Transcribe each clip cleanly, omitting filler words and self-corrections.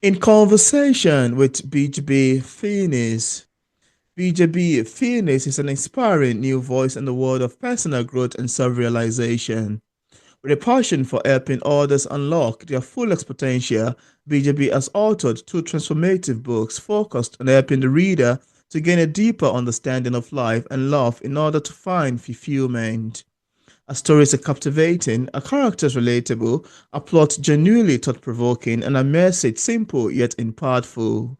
In conversation with B.J.B Phenis, B.J.B Phoenix is an inspiring new voice in the world of personal growth and self-realization. With a passion for helping others unlock their fullest potential, B.J.B has authored two transformative books focused on helping the reader to gain a deeper understanding of life and love in order to find fulfillment. Our stories are captivating, our characters relatable, our plot genuinely thought-provoking, and our message simple yet impactful.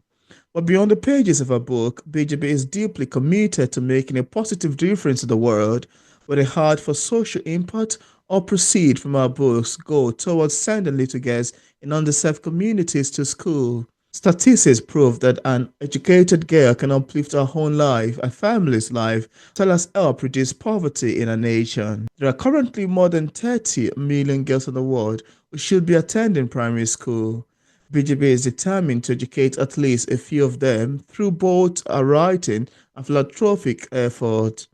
But beyond the pages of our book, BJB is deeply committed to making a positive difference in the world, with a heart for social impact. All proceed from our books go towards sending little girls in underserved communities to school. Statistics prove that an educated girl can uplift her own life and family's life, as well as help reduce poverty in a nation. There are currently more than 30 million girls in the world who should be attending primary school. BJB is determined to educate at least a few of them through both a writing and philanthropic effort.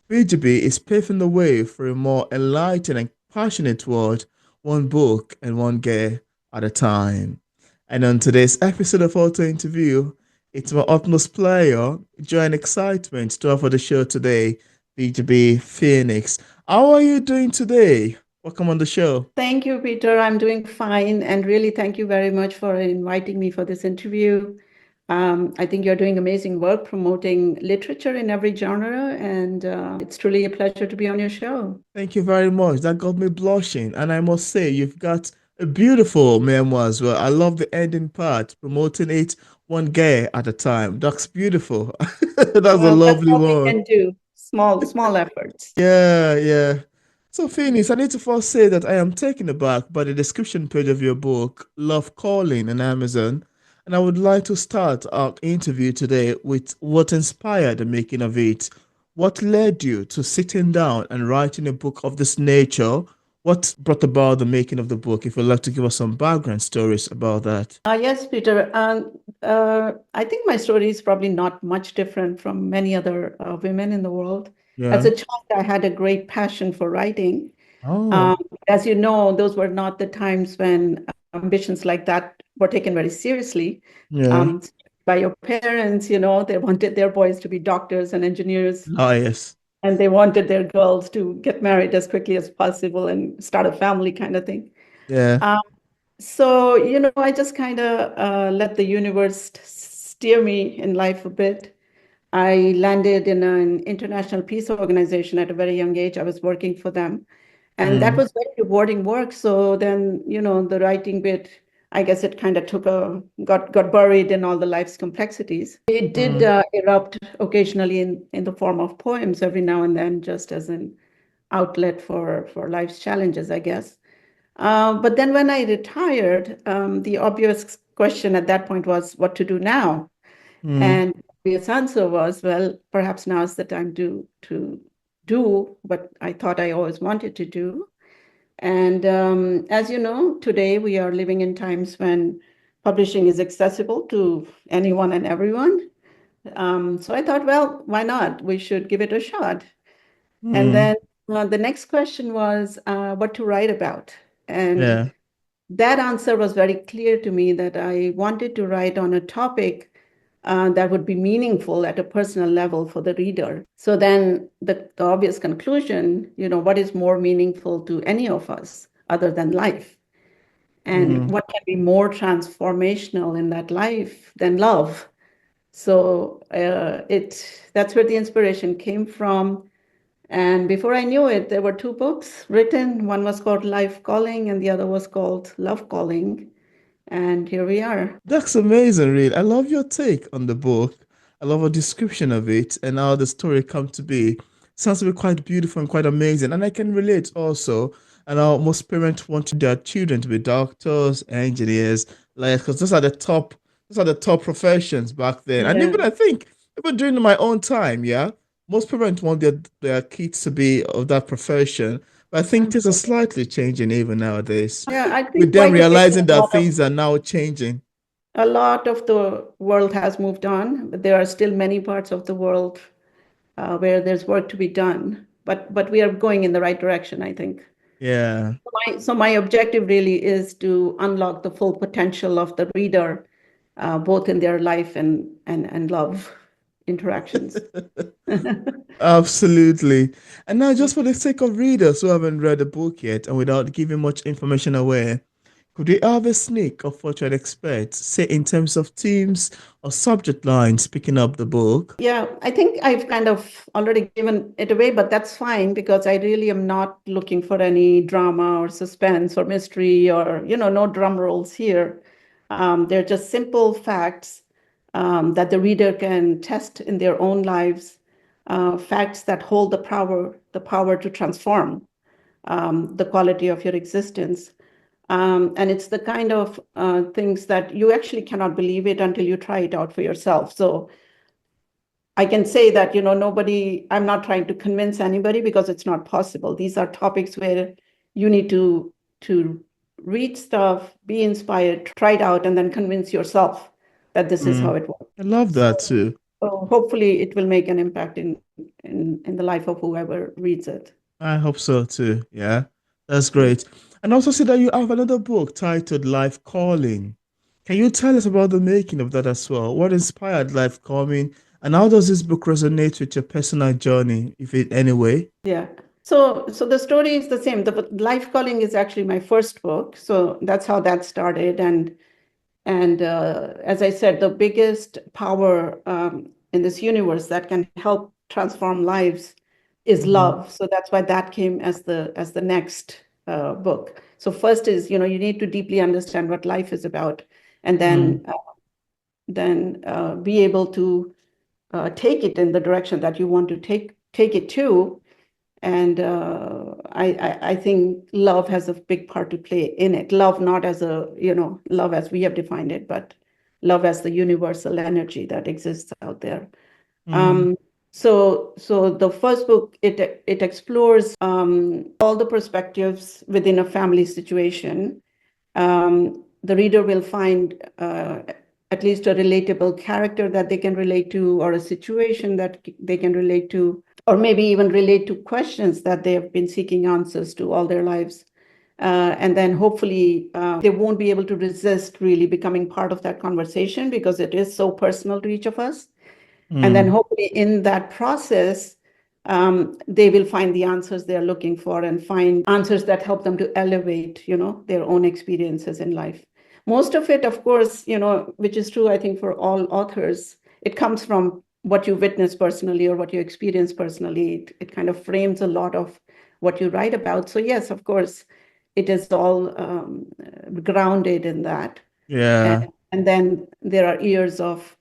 BJB is paving the way for a more enlightened and passionate world, one book and one girl at a time. And on today's episode of Auto Interview, it's my utmost pleasure, joy and excitement to offer the show today, BJB Phoenix. How are you doing today? Welcome on the show. Thank you, Peter. I'm doing fine. And really, thank you very much for inviting me for this interview. I think you're doing amazing work promoting literature in every genre, and it's truly a pleasure to be on your show. Thank you very much. That got me blushing. And I must say, you've got a beautiful memoir as well. I love the ending part, promoting it one gay at a time. That's beautiful. That's a Well, that's lovely all we one. can do. Small efforts. Yeah, yeah. So, Phoenix, I need to first say that I am taken aback by the description page of your book, Love Calling on Amazon. And I would like to start our interview today with what inspired the making of it. What led you to sitting down and writing a book of this nature? What brought about the making of the book? If you'd like to give us some background stories about that. Yes, Peter. I think my story is probably not much different from many other women in the world. As Yeah. a child, I had a great passion for writing. Oh, Um, as you know, those were not the times when ambitions like that were taken very seriously yeah. um, by your parents. They wanted their boys to be doctors and engineers, Ah, yes. and they wanted their girls to get married as quickly as possible and start a family kind of thing. Yeah. Um, so, I just kind of let the universe steer me in life a bit. I landed in an international peace organization at a very young age. I was working for them. And that Mm, was very rewarding work. So then, the writing bit, I guess it kind of got buried in all the life's complexities. It did mm, erupt occasionally in the form of poems every now and then, just as an outlet for life's challenges, I guess. But then when I retired, the obvious question at that point was what to do now. mm. And the answer was, well, perhaps now is the time to do what I thought I always wanted to do. And as you know, today we are living in times when publishing is accessible to anyone and everyone. So I thought, well, why not? We should give it a shot. And Mm, then the next question was what to write about. And yeah. that answer was very clear to me that I wanted to write on a topic that would be meaningful at a personal level for the reader. So then the obvious conclusion, what is more meaningful to any of us other than life? And Mm, what can be more transformational in that life than love? So that's where the inspiration came from. And before I knew it, there were two books written. One was called Life Calling, and the other was called Love Calling. And here we are. that's amazing, Reed. I love your take on the book. I love a description of it and how the story come to be. Sounds to be quite beautiful and quite amazing. And I can relate also. And how most parents want their children to be doctors, engineers, like because those are the top professions back then. And Yeah. even I think even during my own time, yeah, most parents want their kids to be of that profession. But I think things are slightly changing even nowadays. Yeah, I With think them quite a bit. realizing that things are now changing. A lot of the world has moved on, but there are still many parts of the world where there's work to be done. But we are going in the right direction, I think. Yeah. So my objective really is to unlock the full potential of the reader both in their life and love interactions. Absolutely. And now, just for the sake of readers who haven't read the book yet and without giving much information away, could we have a sneak of what you'd expect, say in terms of themes or subject lines picking up the book? Yeah, I think I've kind of already given it away, but that's fine because I really am not looking for any drama or suspense or mystery or, no drum rolls here. They're just simple facts that the reader can test in their own lives, facts that hold the power to transform the quality of your existence. And it's the kind of things that you actually cannot believe it until you try it out for yourself. So I can say that, I'm not trying to convince anybody because it's not possible. These are topics where you need to read stuff, be inspired, try it out, and then convince yourself that this is how Mm, it works. I love that So, too. so hopefully it will make an impact in the life of whoever reads it. I hope so too. Yeah, that's great. And also see that you have another book titled Life Calling. Can you tell us about the making of that as well? What inspired Life Calling, and how does this book resonate with your personal journey, if in any way? Yeah. So the story is the same. The Life Calling is actually my first book. So that's how that started. And as I said, the biggest power in this universe that can help transform lives is Mm, love. So that's why that came as the next book. So first is, you need to deeply understand what life is about, and mm, then be able to take it in the direction that you want to take it to. And I think love has a big part to play in it. Love, not as love as we have defined it, but love as the universal energy that exists out there. mm, Um, so the first book, it explores all the perspectives within a family situation. The reader will find at least a relatable character that they can relate to, or a situation that they can relate to, or maybe even relate to questions that they have been seeking answers to all their lives. And then hopefully they won't be able to resist really becoming part of that conversation because it is so personal to each of us. And then mm, hopefully in that process, they will find the answers they're looking for and find answers that help them to elevate, their own experiences in life. Most of it, of course, which is true, I think, for all authors, it comes from what you witness personally or what you experience personally. It kind of frames a lot of what you write about. So yes, of course, it is all grounded in that. And, yeah. and then there are years of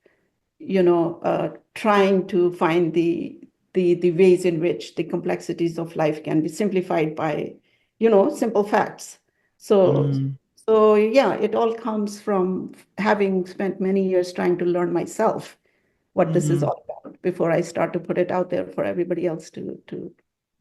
trying to find the ways in which the complexities of life can be simplified by, simple facts. So Mm, so yeah, it all comes from having spent many years trying to learn myself what this is mm. all about before I start to put it out there for everybody else to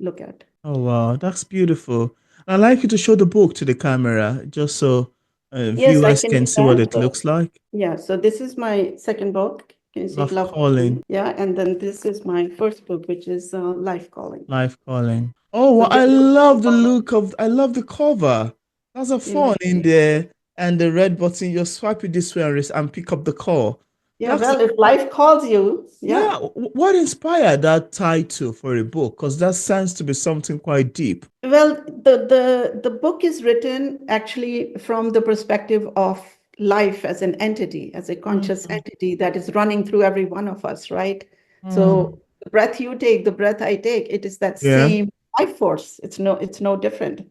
look at. Oh wow, that's beautiful. I'd like you to show the book to the camera just so Yes, I viewers can can do see what that. it So looks like. yeah, so this is my second book. Can you see Love Love calling. Calling? Yeah, and then this is my first book, which is Life Calling. Life calling. Oh, So well, I this love the look of, I love the cover. That's a yeah. phone in there and the red button. You swipe it this way and pick up the call. Yeah, That's, well, if life calls you, yeah. yeah. What inspired that title for a book? Because that sounds to be something quite deep. Well, the book is written actually from the perspective of life as an entity, as a conscious Mm, entity that is running through every one of us, right? mm, So the breath you take, the breath I take, it is that yeah, same life force. It's no different.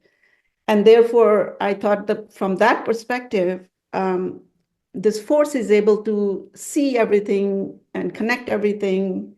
And therefore, I thought that from that perspective, this force is able to see everything and connect everything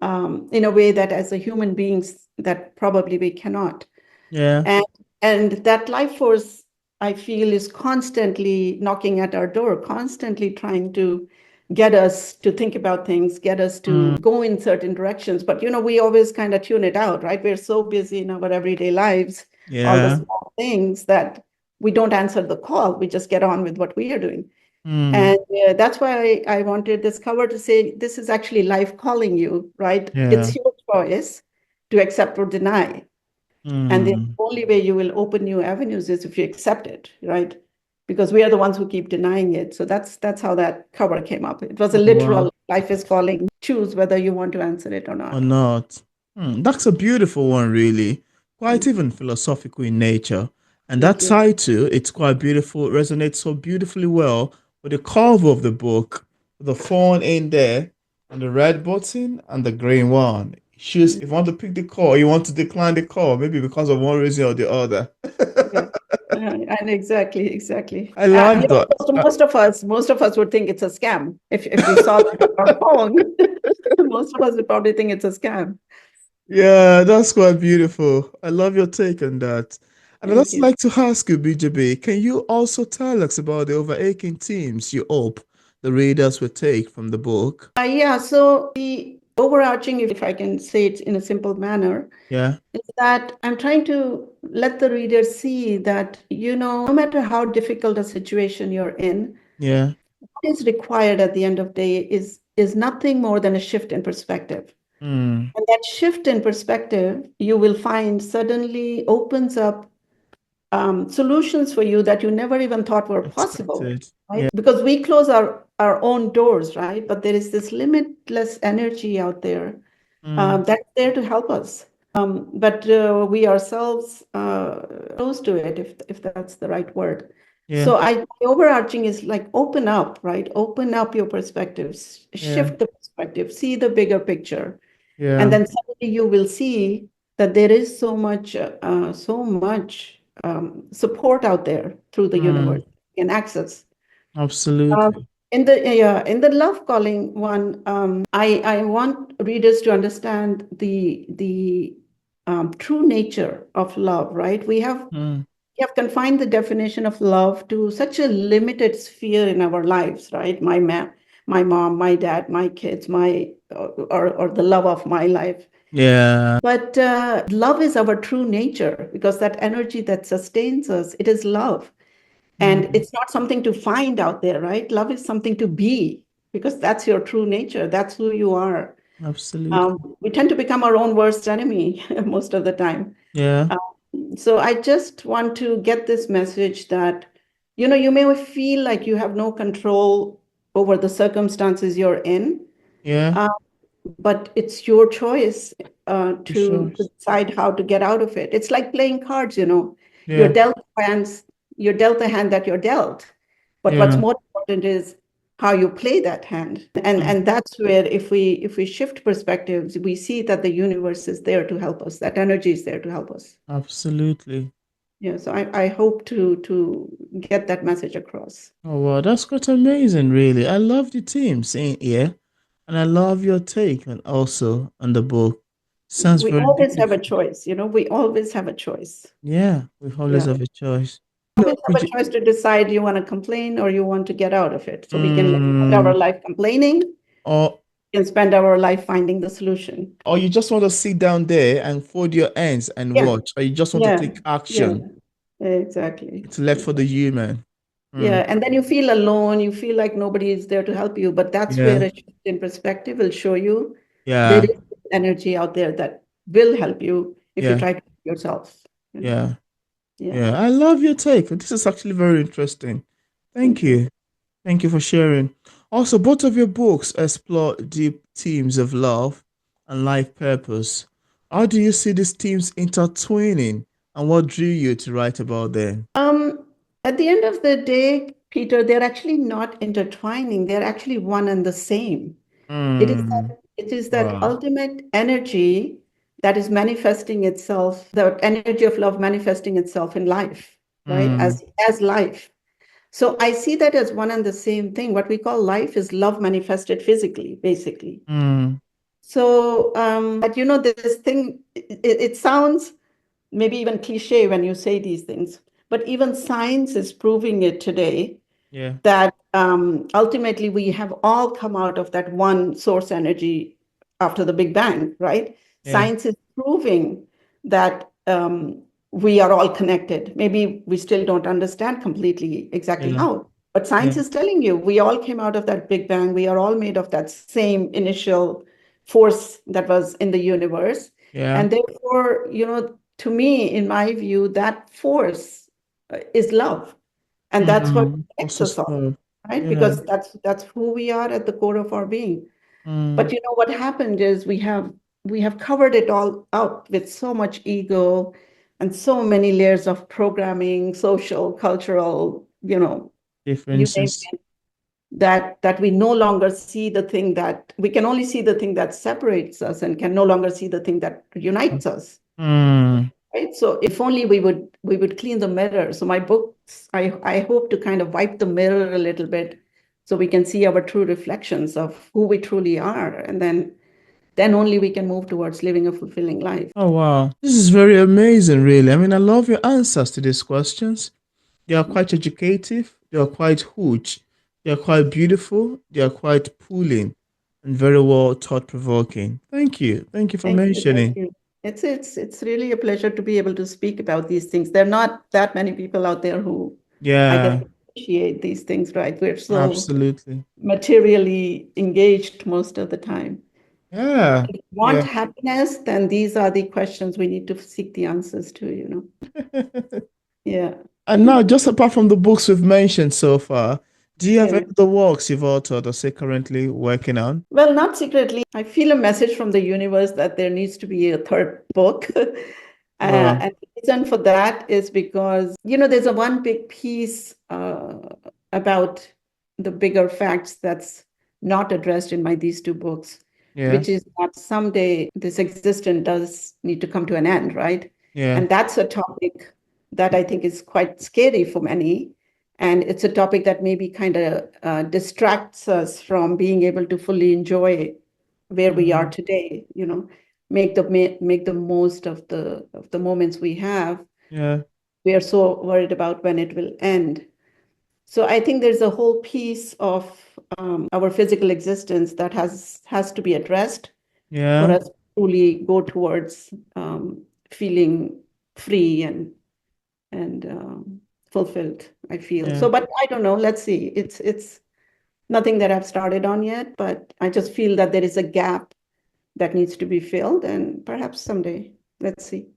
in a way that as a human beings that probably we cannot. yeah. And and that life force, I feel, is constantly knocking at our door, constantly trying to get us to think about things, get us Mm, to go in certain directions. But we always kind of tune it out, right? We're so busy in our everyday lives, all the yeah. small things that we don't answer the call. We just get on with what we are doing. Mm, And that's why I wanted this cover to say this is actually life calling you, right? yeah. It's your choice to accept or deny. And the Mm, only way you will open new avenues is if you accept it, right? because we are the ones who keep denying it. So that's how that cover came up. It was a Oh, wow. literal life is calling. Choose whether you want to answer it or Or not. not. That's a beautiful one, really. Quite Thank you. even philosophical in nature. And that Thank you. title, it's quite beautiful. It resonates so beautifully well with the cover of the book, the phone in there, and the red button and the green one. Choose if you want to pick the call, you want to decline the call, maybe because of one reason or the other. Yeah. And exactly. I like that. Most of us would think it's a scam. If we saw that on our phone, most of us would probably think it's a scam. Yeah, that's quite beautiful. I love your take on that. And I'd Thank also you. like to ask you, BJB, can you also tell us about the overarching themes you hope the readers will take from the book? Yeah, so the overarching, if I can say it in a simple manner, Yeah, is that I'm trying to let the reader see that, no matter how difficult a situation you're in, yeah, what is required at the end of the day is nothing more than a shift in perspective. mm, And that shift in perspective, you will find suddenly opens up solutions for you that you never even thought were possible, expected. right? Yeah, Because we close our own doors, right? But there is this limitless energy out there mm, that's there to help us. But we ourselves close to it, if that's the right word. yeah, So the overarching is like open up, right? Open up your perspectives, yeah, shift the perspective, see the bigger picture, and yeah, then suddenly you will see that there is so much support out there through the universe mm, and access. Um, absolutely. in the love calling one, I want readers to understand the true nature of love, right? Mm, We have confined the definition of love to such a limited sphere in our lives, right? My mom, my dad, my kids, or the love of my life. yeah, But love is our true nature because that energy that sustains us, it is love. And mm, it's not something to find out there, right? Love is something to be because that's your true nature. That's who you are. absolutely. We tend to become our own worst enemy most of the time. Yeah, So I just want to get this message that, you may feel like you have no control over the circumstances you're in, yeah, uh, but it's your choice for to sure. decide how to get out of it. It's like playing cards. You're Yeah, dealt hands, you're dealt the hand that you're dealt. But what's yeah, more important is how you play that hand. And mm, and that's where if we shift perspectives, we see that the universe is there to help us. That energy is there to help us. absolutely. Yeah, so I hope to get that message across. Oh, wow, that's quite amazing, really. I love the team saying here, and I love your take and also on the book. Sounds We very always have a beautiful. choice, we always have a choice. Yeah, we always Yeah. have a choice. Always Would have a you, choice to decide you want to complain or you want to get out of it. So we can spend our mm, life complaining, or we can spend our life finding the solution. you just want to sit down there and fold your hands and Yeah, watch, or you just want to yeah, take yeah, action. exactly. It's left for the human. Mm, Yeah, and then you feel alone, you feel like nobody is there to help you, but that's where yeah, a shift in perspective will show you there yeah, is energy out there that will help you if you yeah, try to help yourself. You know? yeah, Yeah, yeah. I love your take. This is actually very interesting. Thank thank you. you. Thank you for sharing. Also, both of your books explore deep themes of love and life purpose. How do you see these themes intertwining, and what drew you to write about them? At the end of the day, Peter, they're actually not intertwining, they're actually one and the same. Mm, It is that wow. ultimate energy that is manifesting itself, the energy of love manifesting itself in life, right? Mm, As life. So I see that as one and the same thing. What we call life is love manifested physically, basically. mm, So, but this thing, it sounds maybe even cliche when you say these things, but even science is proving it today yeah, that ultimately we have all come out of that one source energy after the Big Bang, right? yeah, Science is proving that we are all connected. Maybe we still don't understand completely exactly yeah, how, but science yeah, is telling you we all came out of that Big Bang. We are all made of that same initial force that was in the universe. yeah, And therefore, to me, in my view, that force is love. And that's what connects Also us all, small. right? Yeah. Because that's who we are at the core of our being. But Mm, you know what happened is we have covered it all up with so much ego and so many layers of programming, social, cultural, you name differences. it, that we no longer see the thing that we can only see the thing that separates us and can no longer see the thing that unites us. Mm. Right. So if only we would clean the mirror. So my books, I hope to kind of wipe the mirror a little bit so we can see our true reflections of who we truly are. And then only we can move towards living a fulfilling life. Oh wow. This is very amazing, really. I mean, I love your answers to these questions. They are quite educative, they are quite huge, they are quite beautiful, they are quite pulling, and very well thought provoking. Thank you. Thank you for Thank you. Thank mentioning. you. It's really a pleasure to be able to speak about these things. There are not that many people out there who I guess Yeah, appreciate these things, right? We're so absolutely. materially engaged most of the time. Yeah, If you want yeah. happiness, then these are the questions we need to seek the answers to. Yeah. And now, just apart from the books we've mentioned so far, do you have any Yeah. other works you've authored or say currently working on? Well, not secretly. I feel a message from the universe that there needs to be a third book. Wow. And the reason for that is because, there's a one big piece about the bigger facts that's not addressed in my these two books, Yeah, which is that someday this existence does need to come to an end, right? yeah. And that's a topic that I think is quite scary for many. And it's a topic that maybe kind of distracts us from being able to fully enjoy where we are Mm, today, make the most of the moments we have. yeah, We are so worried about when it will end. So I think there's a whole piece of our physical existence that has to be addressed for yeah, us to truly go towards feeling free and fulfilled, I feel. yeah. So, but I don't know. Let's see. It's nothing that I've started on yet, but I just feel that there is a gap that needs to be filled, and perhaps someday, let's see.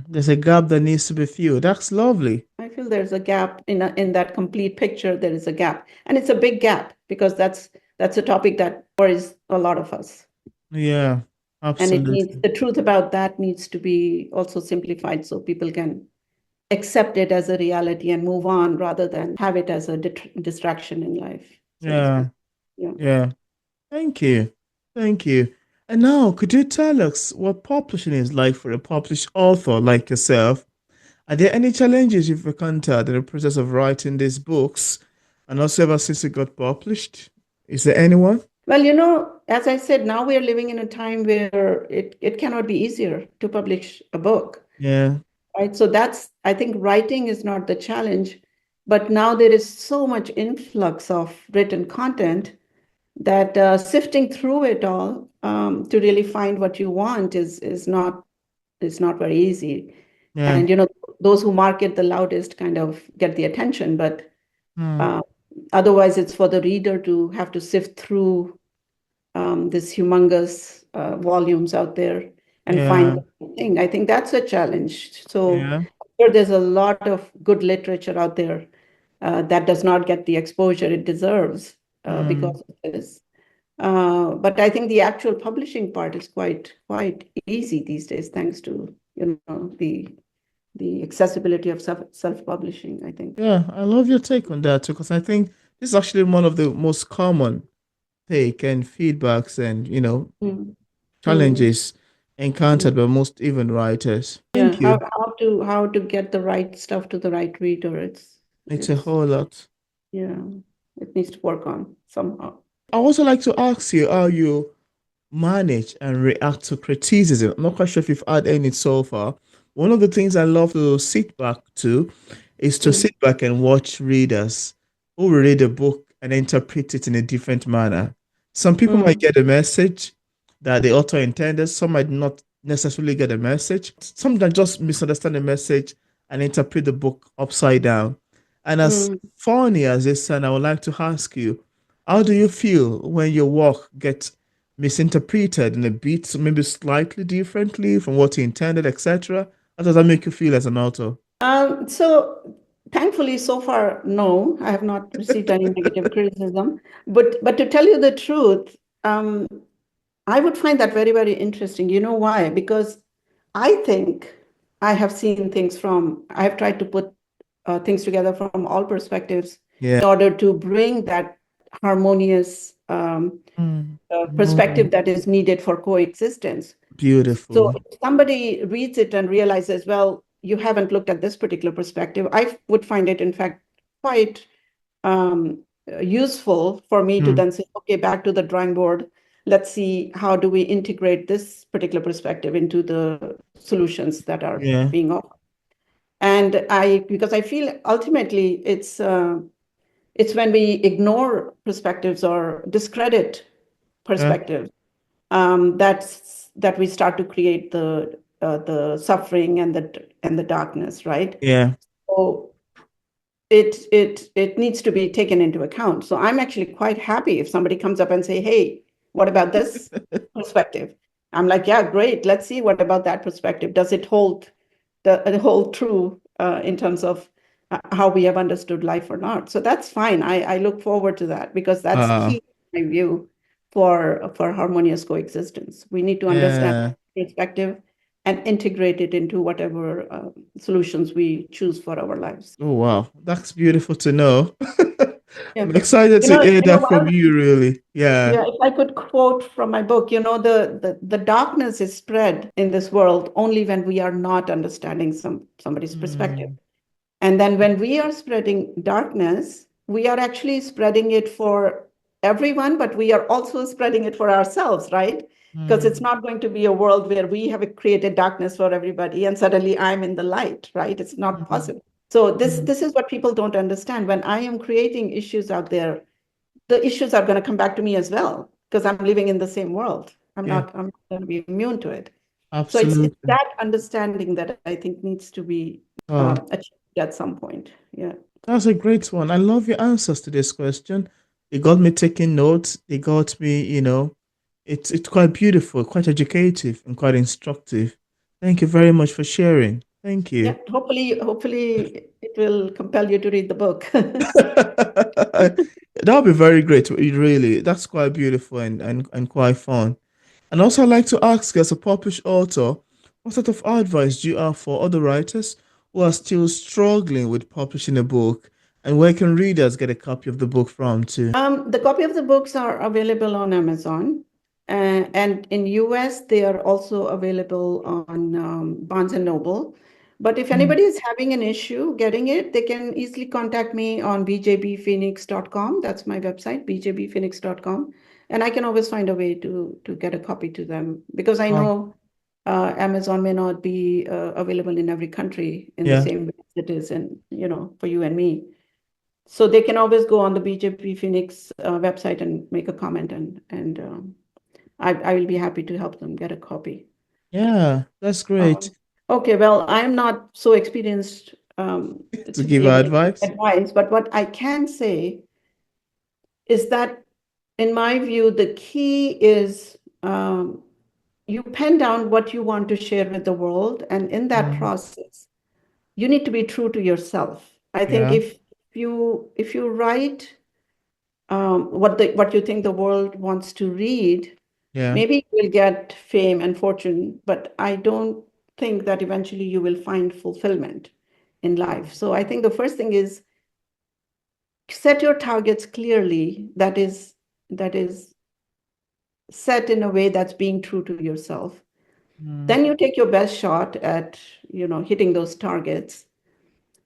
There's a gap that needs to be filled. That's lovely. I feel there's a gap in that complete picture. There is a gap, and it's a big gap because that's a topic that worries a lot of us, Yeah, and it needs absolutely. the truth about that needs to be also simplified so people can accept it as a reality and move on rather than have it as a distraction in life, so to speak. Yeah, Yeah. yeah. Thank you. Thank you. And now, could you tell us what publishing is like for a published author like yourself? Are there any challenges you've encountered in the process of writing these books and also ever since it got published? Is there anyone? Well, as I said, now we are living in a time where it cannot be easier to publish a book, Yeah, right? So I think writing is not the challenge, but now there is so much influx of written content that sifting through it all to really find what you want is not very easy. yeah. And those who market the loudest kind of get the attention, but Hmm. uh, otherwise it's for the reader to have to sift through this humongous volumes out there and find Yeah, the right thing. I think that's a challenge. So yeah. sure, there's a lot of good literature out there that does not get the exposure it deserves Hmm. because of this. But I think the actual publishing part is quite easy these days, thanks to the accessibility of self-publishing, I think. Yeah, I love your take on that too, because I think this is actually one of the most common take and feedbacks and, Mm. Mm. challenges encountered by most even writers. Yeah, Thank you. how to get the right stuff to the right reader. It's It's a it's whole lot. yeah, it needs to work on somehow. I also like to ask you how you manage and react to criticism. I'm not quite sure if you've had any so far. One of the things I love to sit back to is to Mm, sit back and watch readers who will read a book and interpret it in a different manner. Some people might mm, get a message that the author intended, some might not necessarily get a message. Some might just misunderstand the message and interpret the book upside down. And as mm. funny as this sounds, I would like to ask you, how do you feel when your work gets misinterpreted in a bit, maybe slightly differently from what you intended, etc.? How does that make you feel as an author? So Thankfully, so far, no, I have not received any negative criticism. But to tell you the truth, um, I would find that very, very interesting. You know why? Because I think I have seen things from, I have tried to put things together from all perspectives Yeah. in order to bring that harmonious Mm. Oh, perspective that is needed for coexistence. So beautiful. if somebody reads it and realizes, well, you haven't looked at this particular perspective, I would find it, in fact, quite useful for me to Mm. then say, okay, back to the drawing board. Let's see how do we integrate this particular perspective into the solutions that are Yeah. being offered. And because I feel ultimately it's when we ignore perspectives or discredit Yeah. perspectives that we start to create the suffering and the darkness, right? Yeah. So it needs to be taken into account. So I'm actually quite happy if somebody comes up and say, "Hey, what about this perspective?" I'm like, "Yeah, great. Let's see what about that perspective. Does it hold the hold true in terms of how we have understood life or not?" So that's fine. I look forward to that because that's Uh, key in my view for harmonious coexistence. We need to understand yeah. perspective and integrate it into whatever solutions we choose for our lives. Oh, wow. That's beautiful to know. Yeah. I'm excited to hear You know that from what? you, really. Yeah. Yeah, if I could quote from my book, the darkness is spread in this world only when we are not understanding somebody's perspective. Mm. And then when we are spreading darkness, we are actually spreading it for everyone, but we are also spreading it for ourselves, right? Because it's Mm. not going to be a world where we have created darkness for everybody and suddenly I'm in the light, right? It's not Mm. possible. So Mm. this is what people don't understand. When I am creating issues out there, the issues are going to come back to me as well because I'm living in the same world. Yeah, I'm not going to be immune to it. So it's absolutely. that understanding that I think needs to be Oh, achieved at some point. Yeah. that's a great one. I love your answers to this question. They got me taking notes. They got me, it's quite beautiful, quite educative, and quite instructive. Thank you very much for sharing. Thank Yeah. you. Hopefully it will compel you to read the book. That'll be very great. Really, that's quite beautiful and quite fun. And also, I'd like to ask, as a published author, what sort of advice do you have for other writers who are still struggling with publishing a book? And where can readers get a copy of the book from too? The copy of the books are available on Amazon. And in US, they are also available on Barnes and Noble. But if Mm. anybody is having an issue getting it, they can easily contact me on bjbphoenix.com. That's my website, bjbphoenix.com. And I can always find a way to get a copy to them because I Oh, know Amazon may not be available in every country in the yeah, same way as it is for you and me. So they can always go on the BJB Phoenix website and make a comment, and I will be happy to help them get a copy. yeah, that's great Um, okay, well, I am not so experienced to to give be able to give advice. advice, but what I can say is that, in my view, the key is you pen down what you want to share with the world, and in that Mm. process, you need to be true to yourself. I think Yeah, if you write what you think the world wants to read, yeah. maybe you'll get fame and fortune, but I don't think that eventually you will find fulfillment in life. So I think the first thing is set your targets clearly. That is set in a way that's being true to yourself. Mm. Then you take your best shot at hitting those targets.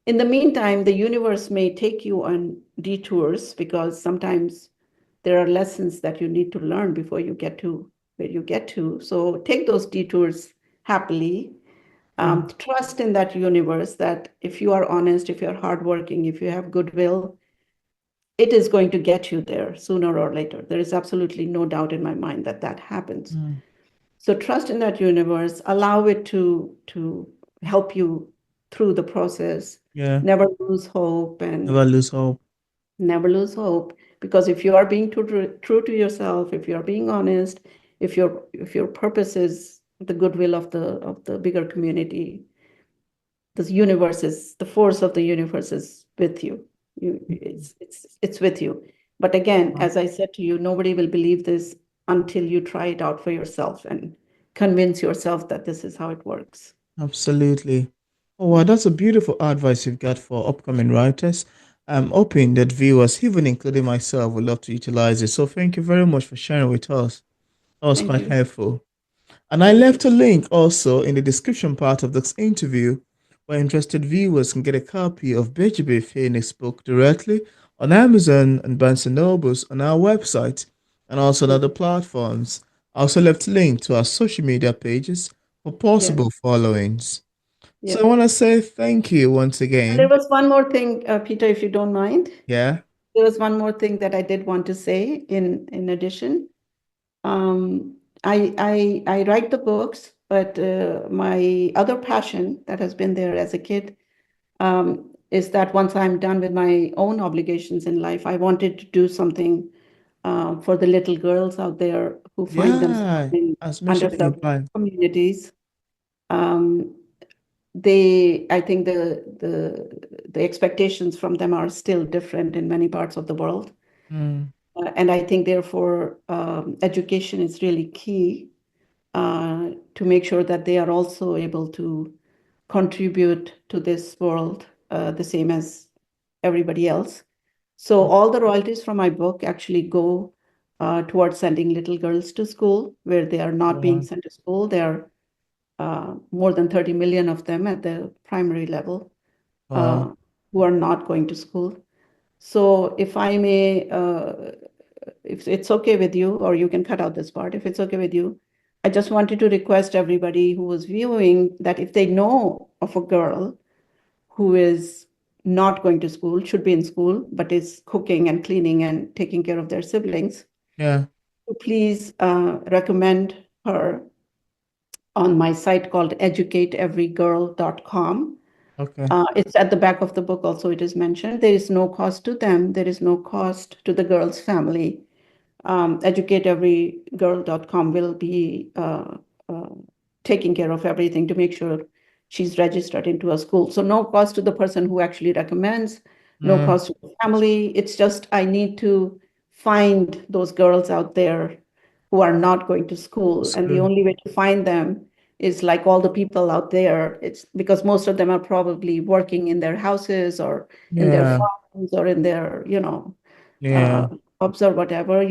In the meantime, the universe may take you on detours because sometimes there are lessons that you need to learn before you get to where you get to. So take those detours happily. Mm. Trust in that universe that if you are honest, if you're hardworking, if you have goodwill, it is going to get you there sooner or later. There is absolutely no doubt in my mind that that happens. Mm. So trust in that universe, allow it to help you through the process. Yeah, Never lose hope never and lose hope. never lose hope because if you are being true to yourself, if you are being honest, if your purpose is the goodwill of the bigger community, the universe is the force of the universe is with you. It's with you. But again, as I said to you, nobody will believe this until you try it out for yourself and convince yourself that this is how it works. Absolutely. Oh, wow, that's a beautiful advice you've got for upcoming writers. I'm hoping that viewers, even including myself, will love to utilize it. So thank you very much for sharing with us. That was Thank quite you. helpful. And I Thank you. left a link also in the description part of this interview where interested viewers can get a copy of B.J.B Phoenix book directly on Amazon and Barnes& and Nobles on our website and also on Yeah. other platforms. I also left a link to our social media pages for Yeah. possible followings. So Yeah. I want to say thank you once And there again. was one more thing, Peter, if you don't mind. Yeah, There was one more thing that I did want to say in addition. Um, I write the books, but my other passion that has been there as a kid is that once I'm done with my own obligations in life, I wanted to do something for the little girls out there who find themselves yeah, in as mentioned in your underserved plan. communities. Um, I think the expectations from them are still different in many parts of the world. Mm, And I think therefore education is really key to make sure that they are also able to contribute to this world the same as everybody else. So all the royalties from my book actually go towards sending little girls to school where they are not being wow, sent to school. There are more than 30 million of them at the primary level wow, uh, who are not going to school. So if I may, if it's okay with you, or you can cut out this part, if it's okay with you, I just wanted to request everybody who was viewing that if they know of a girl who is not going to school, should be in school, but is cooking and cleaning and taking care of their siblings, yeah, to please recommend her on my site called educateeverygirl.com. okay, It's at the back of the book also, it is mentioned. There is no cost to them, there is no cost to the girl's family. Educateeverygirl.com will be uh, taking care of everything to make sure she's registered into a school. So no cost to the person who actually recommends, no mm, cost to the family. It's just I need to find those girls out there who are not going to school. that's And the good. only way to find them is like all the people out there. It's because most of them are probably working in their houses or in their Yeah, farms or in their, yeah, uh, pubs or whatever.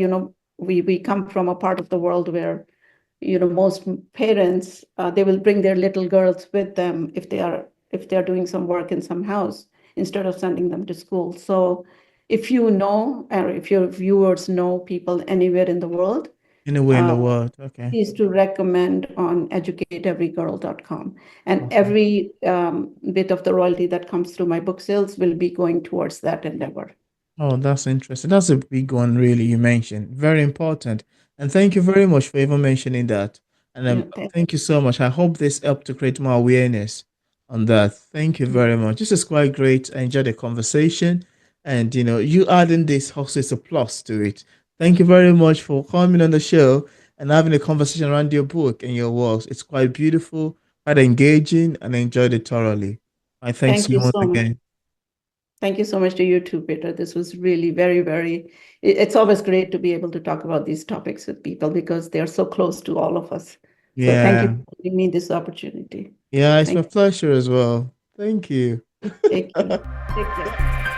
We come from a part of the world where most parents they will bring their little girls with them if they are doing some work in some house instead of sending them to school. So if you know, or if your viewers know people anywhere in the world, anywhere in uh, the world. Okay, is to recommend on educateeverygirl.com. And awesome. every bit of the royalty that comes through my book sales will be going towards that endeavor. Oh, that's interesting. That's a big one, really, you mentioned. Very important. And thank you very much for even mentioning that. And Yeah, thank you so much. I hope this helped to create more awareness on that. Thank you very much. This is quite great. I enjoyed the conversation. And, you adding this also is a plus to it. Thank you very much for coming on the show and having a conversation around your book and your works. It's quite beautiful, quite engaging, and I enjoyed it thoroughly. I thanks thank you you once so much. again. Thank you so much to you too, Peter. This was really very, very, it's always great to be able to talk about these topics with people because they are so close to all of us. So thank you Yeah. for giving me this opportunity. Yeah, it's my Thank pleasure as well. Thank you. you. Take care. Take care.